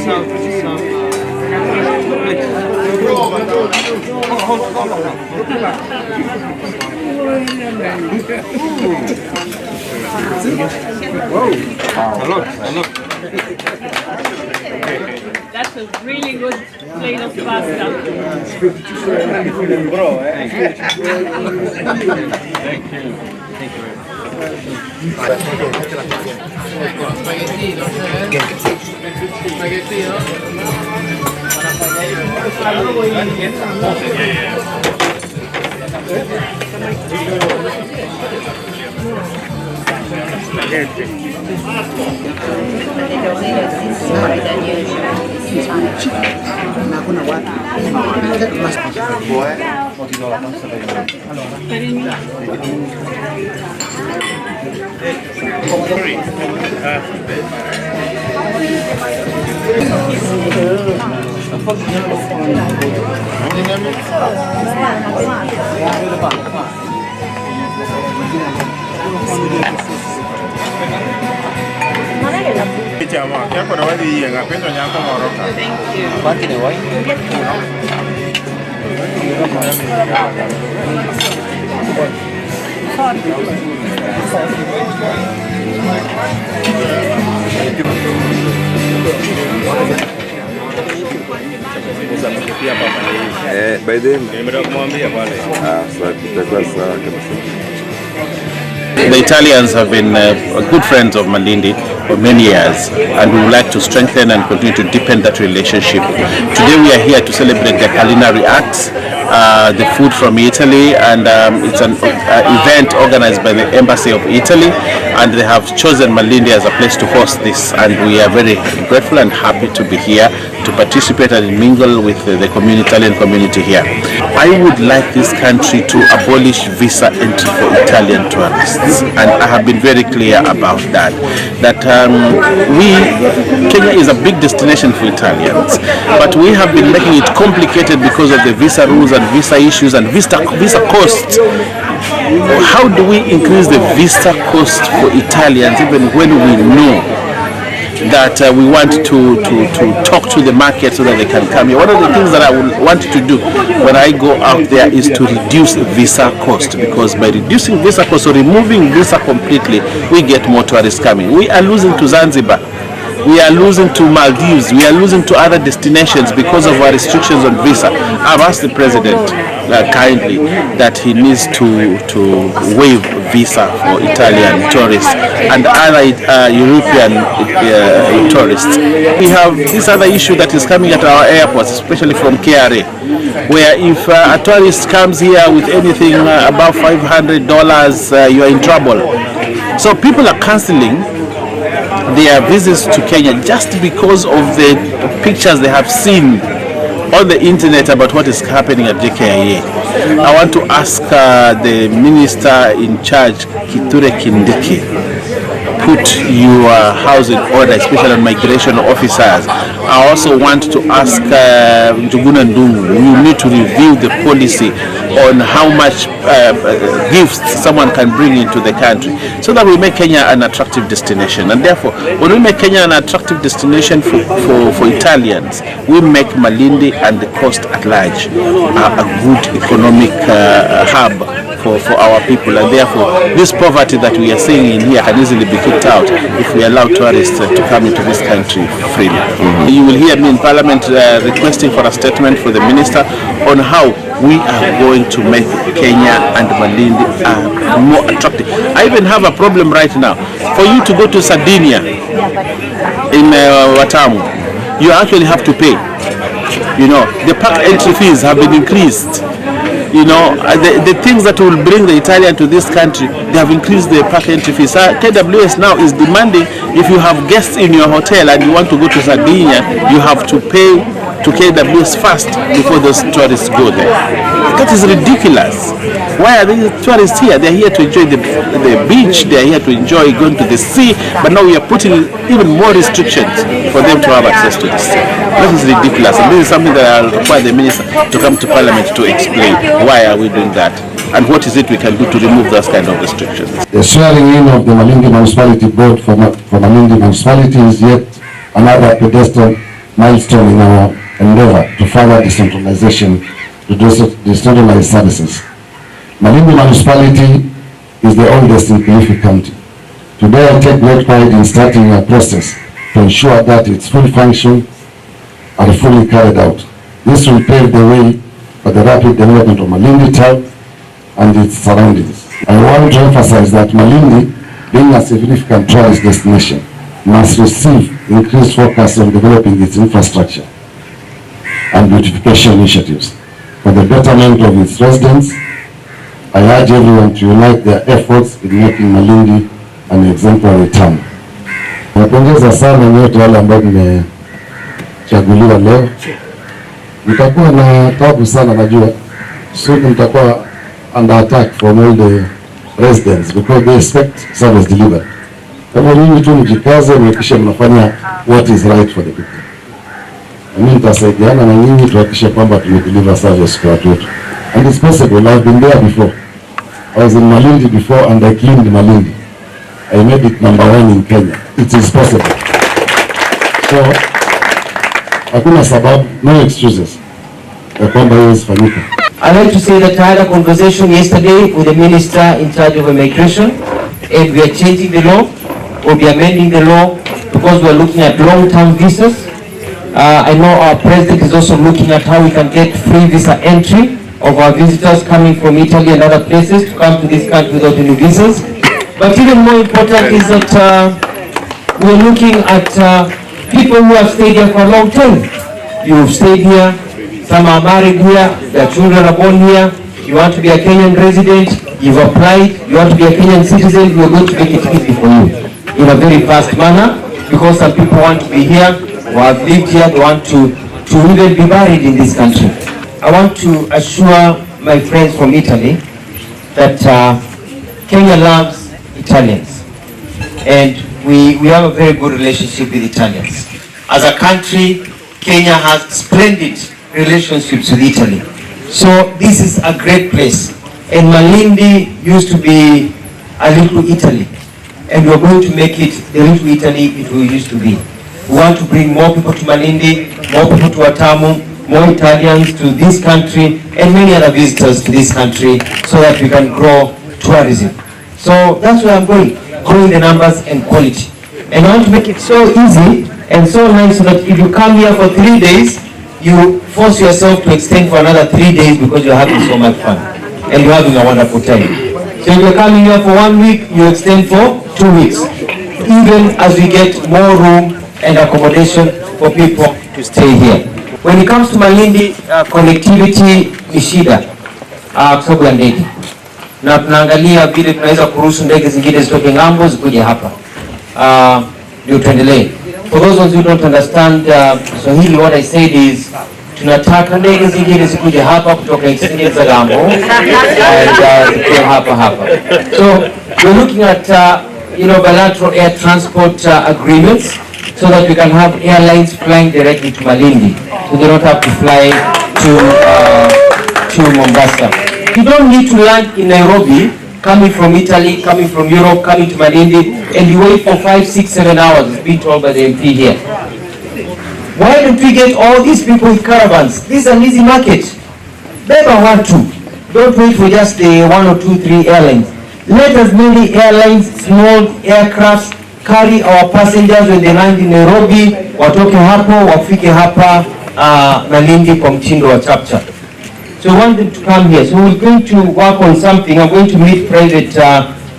That's a really good plate of pasta. Thank you. Thank you. By then, the Italians have been good friends of Malindi for many years, and we would like to strengthen and continue to deepen that relationship. Today we are here to celebrate the culinary arts, the food from Italy, and it's an event organized by the Embassy of Italy, and they have chosen Malindi as a place to host this, and we are very grateful and happy to be here to participate and mingle with the Italian community here. I would like this country to abolish visa entry for Italian tourists, and I have been very clear about that. Kenya is a big destination for Italians, but we have been making it complicated because of the visa rules and visa issues and visa costs. How do we increase the visa cost for Italians even when we know that we want to talk to the market so that they can come here? One of the things that I would want to do when I go out there is to reduce visa cost, because by reducing visa cost or removing visa completely, we get more tourists coming. We are losing to Zanzibar, we are losing to Maldives, we are losing to other destinations because of our restrictions on visa. I've asked the president kindly that he needs to waive visa for Italian tourists and other European tourists. We have this other issue that is coming at our airports, especially from KRA, where if a tourist comes here with anything above $500, you are in trouble. So people are cancelling their visits to Kenya just because of the pictures they have seen on the internet about what is happening at JKIA. I want to ask the minister in charge, Kithure Kindiki, put your house in order, especially on migration officers. I also want to ask Njuguna Ndungu, you need to review the policy on how much gifts someone can bring into the country so that we make Kenya an attractive destination. And therefore, when we make Kenya an attractive destination for Italians, we make Malindi and the coast at large a good economic hub for our people, and therefore this poverty that we are seeing in here can easily be kicked out if we allow tourists to come into this country freely. You will hear me in Parliament requesting for a statement for the minister on how we are going to make Kenya and Malindi more attractive. I even have a problem right now. For you to go to Sardinia in Watamu, you actually have to pay. You know, the park entry fees have been increased. You know, the things that will bring the Italian to this country, they have increased the park entry fees. KWS now is demanding, if you have guests in your hotel and you want to go to Sardinia, you have to pay to KWS first before those tourists go there. That is ridiculous. Why are these tourists here? They are here to enjoy the beach, they are here to enjoy going to the sea, but now we are putting even more restrictions for them to have access to the sea. That is ridiculous, and this is something that I'll require the minister to come to Parliament to explain. Why are we doing that? And what is it we can do to remove those kind of restrictions? The swearing in of the Malindi Municipality Board for Malindi Municipality is yet another pedestrian milestone in our endeavor to further decentralization, to decentralize services. Malindi municipality is the oldest in Kilifi County. Today I take great pride in starting a process to ensure that its full function are fully carried out. This will pave the way for the rapid development of Malindi town and its surroundings. I want to emphasize that Malindi, being a significant tourist destination, must receive increased focus on developing its infrastructure and beautification initiatives. For the betterment of its residents, I urge everyone to unite their efforts in making Malindi an exemplary town. Napongeza sana nyote wale ambao mmechaguliwa leo. Mtakuwa na tabu sana, najua soon mtakuwa under attack from all the residents because they expect service delivered. Kama nyinyi tu mjikaze, mhakikishe mnafanya what is right for the people. Mimi nitasaidiana na nyinyi tuhakikishe kwamba tumedeliver service kwa watu wetu. And it's possible. I've been there before. I was in Malindi before and I cleaned Malindi. I made it #1 in Kenya. It is possible. So, hakuna sababu, no excuses ya kwamba hiyo isifanyike. I'd like to say that I had a conversation yesterday with the minister in charge of immigration, and we are changing the law, or we are amending the law, because we are looking at long-term visas. I know our president is also looking at how we can get free visa entry of our visitors coming from Italy and other places to come to this country without any visas. But even more important is that we're looking at people who have stayed here for a long time. You've stayed here, some are married here, their children are born here, you want to be a Kenyan resident, you've applied, you want to be a Kenyan citizen, we're going to make it easy for you in a very fast manner, because some people want to be here, who have lived here, they want to even be married in this country. I want to assure my friends from Italy that Kenya loves Italians, and we have a very good relationship with Italians. As a country, Kenya has splendid relationships with Italy. So this is a great place. And Malindi used to be a little Italy, and we're going to make it the little Italy it used to be. We want to bring more people to Malindi, more people to Watamu, more Italians to this country, and many other visitors to this country, so that we can grow tourism. So that's where I'm going, growing the numbers and quality. And I want to make it so easy and so nice so that if you come here for 3 days, you force yourself to extend for another 3 days because you're having so much fun and you're having a wonderful time. So if you're coming here for 1 week, you extend for 2 weeks, even as we get more room and accommodation for people to stay here. When it comes to Malindi, connectivity ni shida kwa sababu ya ndege, na tunaangalia vile tunaweza kuruhusu ndege zingine zitoke ngambo zikuje hapa ndio tuendelee. For those ones who don't understand Swahili, what I said is tunataka ndege zingine zikuje hapa kutoka zingine za ngambo and zikuje hapa. So we're looking at bilateral air transport agreements, so that we can have airlines flying directly to Malindi, so they don't have to fly to Mombasa. You don't need to land in Nairobi, coming from Italy, coming from Europe, coming to Malindi, and you wait for 5, 6, 7 hours, it's been told by the MP here. Why don't we get all these people with caravans? This is an easy market. Never want to. Don't wait for just the 1 or 2, 3 airlines. Let as many airlines, small aircrafts, carry our passengers when they land in Nairobi, watoke hapo, wafike hapa Malindi kwa mtindo wa chapchap. So we want them to come here. So we're going to work on something. I'm going to meet private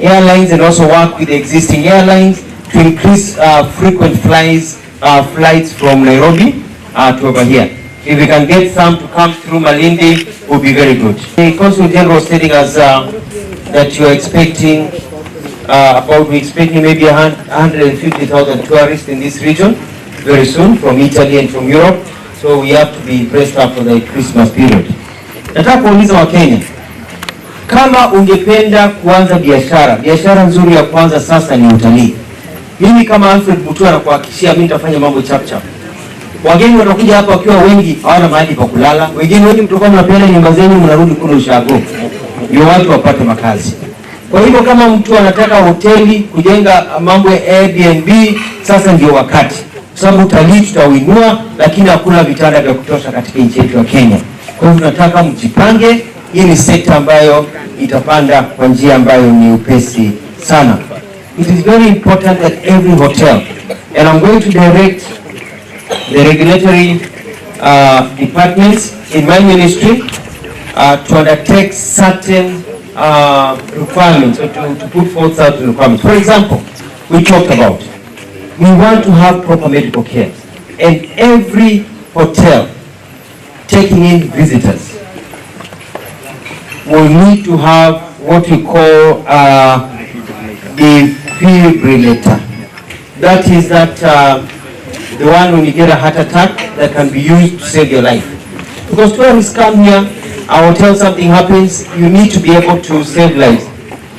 airlines and also work with the existing airlines to increase frequent flights from Nairobi to over here. If we can get some to come through Malindi, it will be very good. The Consul General was telling us that you are expecting we're expecting maybe 150,000 tourists in this region very soon from Italy and from Europe. So we have to be braced up for the Christmas period. Nataka kuuliza wa Kenya, kama ungependa kuanza biashara nzuri ya kwanza sasa ni utalii. Mimi kama Alfred Mutua nakuhakikishia mimi nitafanya mambo chap chap. Wageni watakuja hapa wakiwa wengi, hawana mahali pa kulala. Wengine wengi mtakuwa mnapeana nyumba zenu mnarudi kule ushago. Ndio watu wapate makazi. Kwa hivyo kama mtu anataka hoteli, kujenga mambo ya Airbnb, sasa ndio wakati. sababu utalii tutauinua, lakini hakuna vitanda vya kutosha katika nchi yetu ya Kenya. Kwa hivyo tunataka mjipange. Hii ni sekta ambayo itapanda kwa njia ambayo ni upesi sana. It is very important that every hotel, and I'm going to direct the regulatory departments in my ministry to undertake certain requirements, or to put forth certain requirements. For example, we talked about, we want to have proper medical care, and every hotel taking in visitors will need to have what we call defibrillator. That is the one when you get a heart attack that can be used to save your life. Because tourists come here, our hotel, something happens, you need to be able to save lives.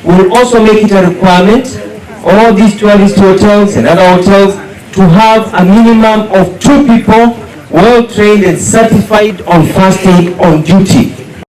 We will also make it a requirement, all these tourist hotels and other hotels, to have a minimum of 2 people well trained and certified on first aid on duty.